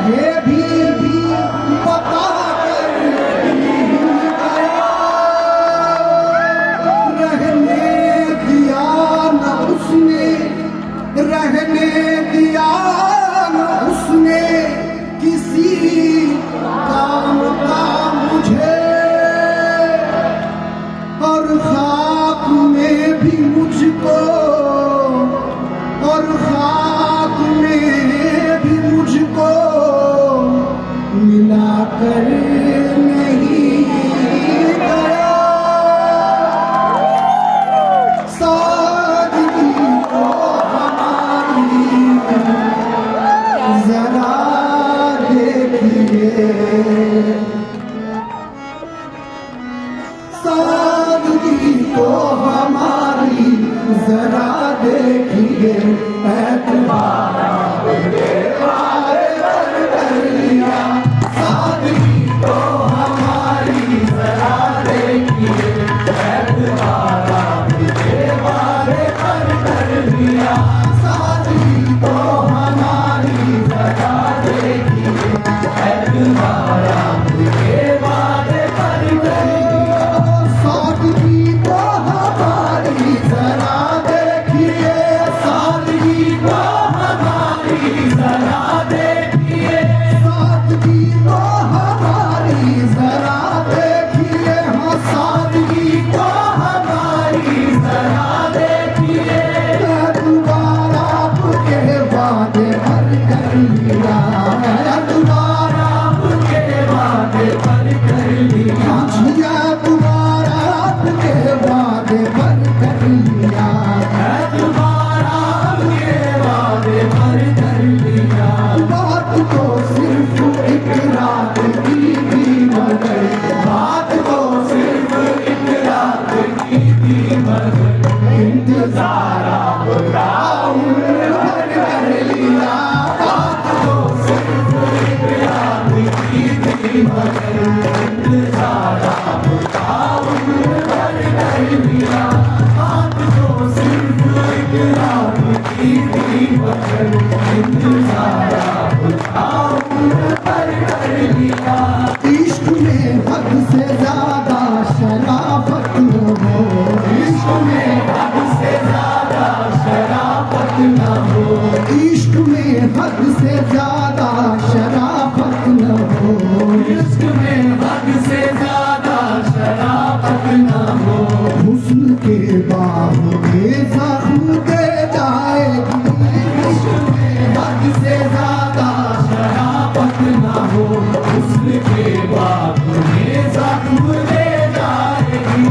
ये भी बता कर गया, रहने दिया न उसने, रहने दिया न उसने किसी काम का मुझे, और खाक में भी मुझको, और खाक में भी मुझको मिला कर नहीं गया। सादगी को हमारी जरा देखिए, सादगी को हमारी जरा देखिए, एतबार कर लिया। सादगी को हमारी जरा देखिए, एतबार कर लिया। सादगी को हमारी जरा देखिए, एतबार के वादे पर कर लिया। सादगी को हमारी जरा देखिए, सादगी को हमारी जरा देखिए, सादगी को हमारी जरा देखिए, हाँ सादगी को हमारी जरा देखिए। दोबारा आपके वादे पर कर लिया, दोबारा आपके वादे पर कर लिया, दोबारा आपके वादे पर कर लिया, दोबारा आपके वादे पर कर लिया। बात तो सिर्फ एक रात की थी मगर, बात तो सिर्फ एक रात की थी मगर, इंतजार आपका उम्र भर कर लिया। बात तो सिर्फ एक रात की थी मगर, इंतजार आपका उम्र भर कर लिया। बात तो सिर्फ एक रात की थी मगर, इंतजार आपका उम्र भर कर लिया। इश्क में हद से ज्यादा शराफत न हो, इश्क में हद से ज्यादा शराफत न हो, इश्क में हद से ज्यादा शराफत न हो, इश्क में हद से ज्यादा शराफत न हो। हुस्न के बाग में जख्म दे जाएगी, इश्क में हद से ज्यादा शराफत न हो, हुस्न के बाग में जख्म दे जाएगी।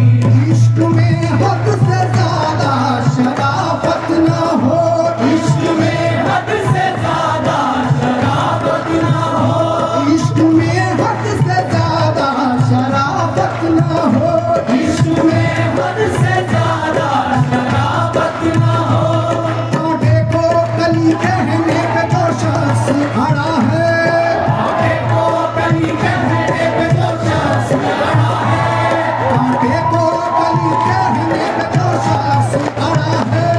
इश्क में हद से ज्यादा शराफत न हो, इश्क में हद से ज्यादा शराफत न हो, इश्क में हद से ज्यादा शराफत न हो, इश्क में हद से ज्यादा शराफत न हो। कांटे को कली कहने पे जो शख्स खड़ा है, कांटे को कली कहने पे जो शख्स खड़ा है, कांटे को कली कहने पे जो शख्स खड़ा है,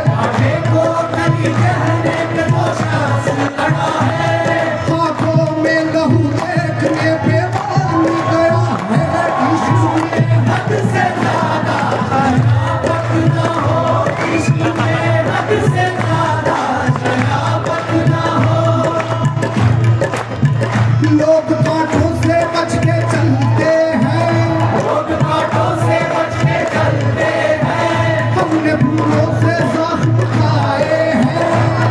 कांटे को कली कहने पे जो शख्स खड़ा है। आंखों में लहू देखने पे मान गया है, इश्क में हद से ज्यादा शराफत न हो, इश्क में हद से ज्यादा शराफत न हो। लोग कांटों से बच के चलते हैं, लोग कांटों से बच के चलते हैं। हमने फूलों से जख्म खाए हैं,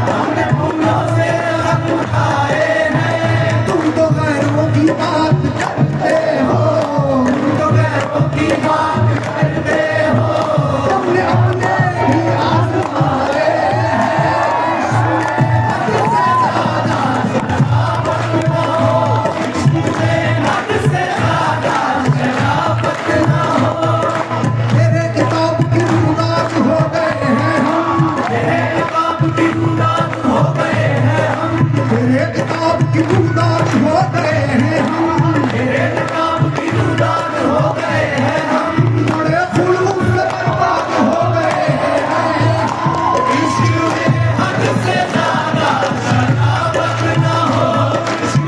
हमने फूलों से जख्म खाए हैं। तुम तो गैरों की बात करते हो, तुम तो गैरों की बात करते हो। तुमने अपने भी आजमाए हैं, हद से ज्यादा शराफत न हो, इश्क में हद से ज्यादा शराफत न हो। तेरे किताब की रुदात हो गए हैं हम, तेरे किताब की रुदात हो गए हैं हम, तेरे किताब की रुदात हो गए हैं हम, तेरे किताब की रुदात हो गए हैं हम। बड़े खुलूस से बर्बाद हो गए हैं, इश्क में हद से ज्यादा शराफत न हो, इश्क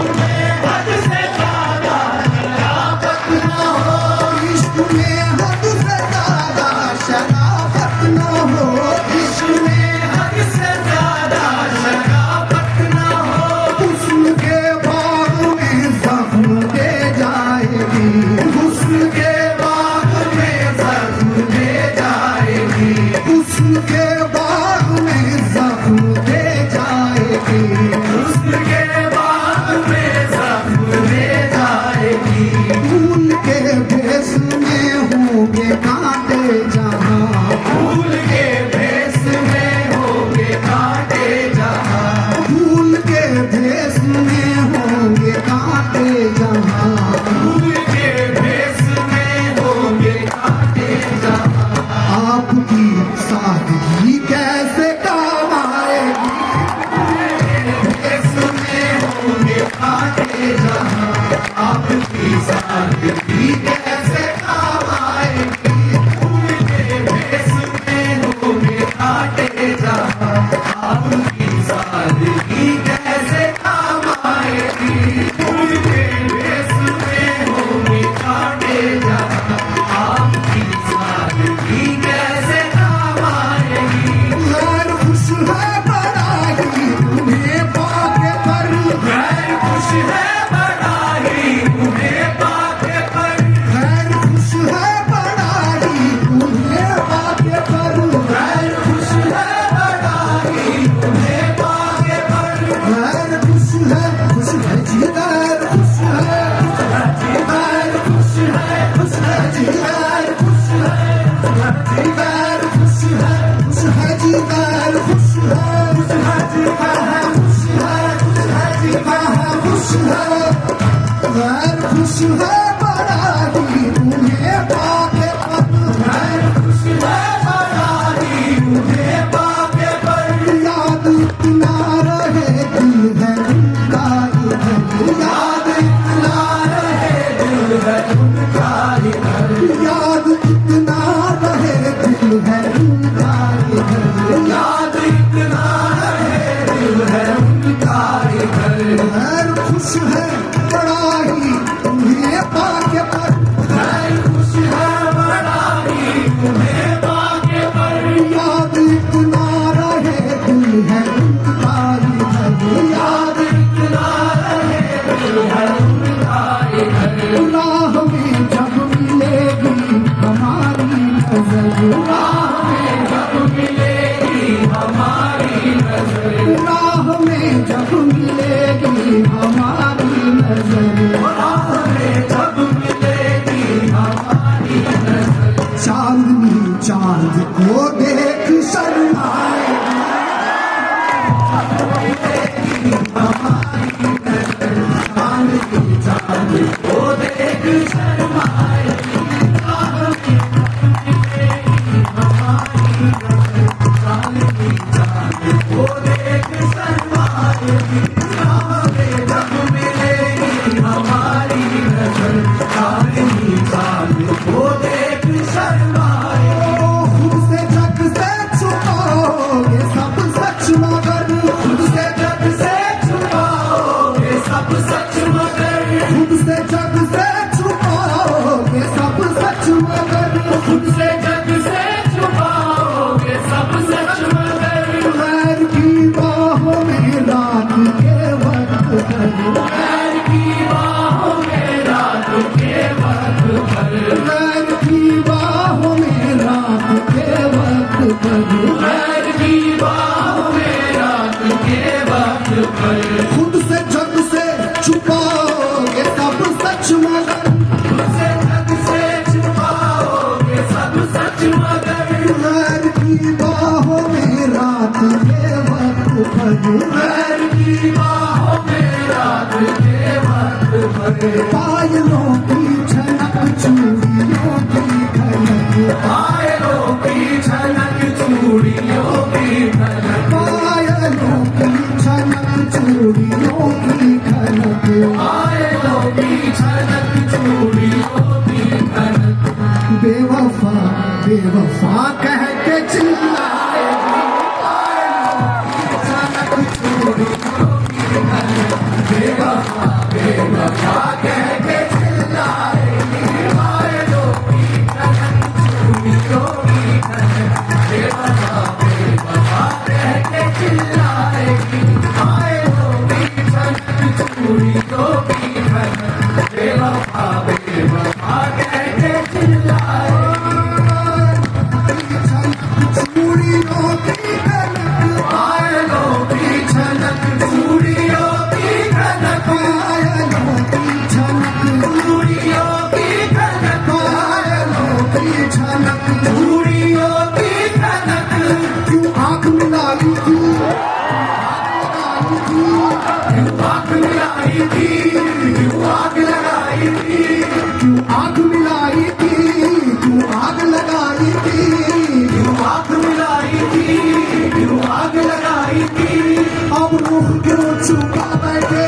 खुश है जिगर खुश है जिगर खुश है जिगर खुश है जिगर खुश है जिगर खुश है खुश है जिगर खुश है गैर खुश है बड़ा ही उन्हें पाके पर गैर खुश है बड़ा ही उन्हें पाके पर याद इतना रहे दिल है उनका इधर याद इतना रहे दिल है उनका इधर याद इतना रहे दिल है उनका इधर याद इतना रहे दिल है उनका इधर गैर खुश है बड़ा ही उन्हें पाके पर गैर खुश है बड़ा ही उन्हें पाके पर याद इतना रहे दिल है उनका इधर याद इतना रहे दिल है उनका इधर राह में जब मिलेगी हमारी नजर राह में जब मिलेगी हमारी नजर राह में जब मिलेगी हमारी नजर राह में जब मिलेगी हमारी नजर चांदनी चांद को देख शर्माए हमारी नजर चांदनी चांद को देख शर्माए राह में जब मिलेगी हमारी नजर चांदनी चांद को देख शर्माए राह में जब मिलेगी हमारी नजर चांदनी चांद को देख शर्माए खुद से जग से छुपाओगे सब सच मगर खुद से जग से छुपाओगे सब सच मगर खुद से जग से छुपाओगे सब सच मगर खुद से जग से छुपाओगे सब सच मगर गैर की बाहों में रात के वक्त गैर की बाहों में रात के वक्त गैर की बाहों में रात के वक्त गैर की बाहों में रात के वक्त खुद से जग से छुपाओगे सब सच मगर खुद से जग से छुपाओगे सब सच मगर गैर की बाहों में रात के वक्त गैर की बाहों में रात के वक्त पायलों की छनक चूड़ियों की खनक पायलों की छनक चूड़ियों की खनक पायलों की छनक चूड़ियों की खनक पायलों की छनक चूड़ियों की खनक बेवफा बेवफा कह के चिल्लाएगी छनक चूड़ियों की खनक बेवफा बेवफा कह के चिल्लाएगी पायलों की छनक चूड़ियों की खनक बेवफा बेवफा कह के चिल्लाएगी पायलों की छनक चूड़ियों की खनक बेवफा बेवफा कह के चिल्लाएगी छनक चूड़ियों की खनक पायलों की छनक चूड़ियों की खनक पायलों की छनक चूड़ियों की खनक पायलों की छनक चूड़ियों की खनक क्यों आँख मिलाई थी क्यों आँख मिलाई थी क्यों आग लगाई थी क्यों आग मिलाई थी क्यों आग लगाई थी क्यों आग मिलाई थी क्यों आग लगाई थी अब रुख क्यों छुपा बैठे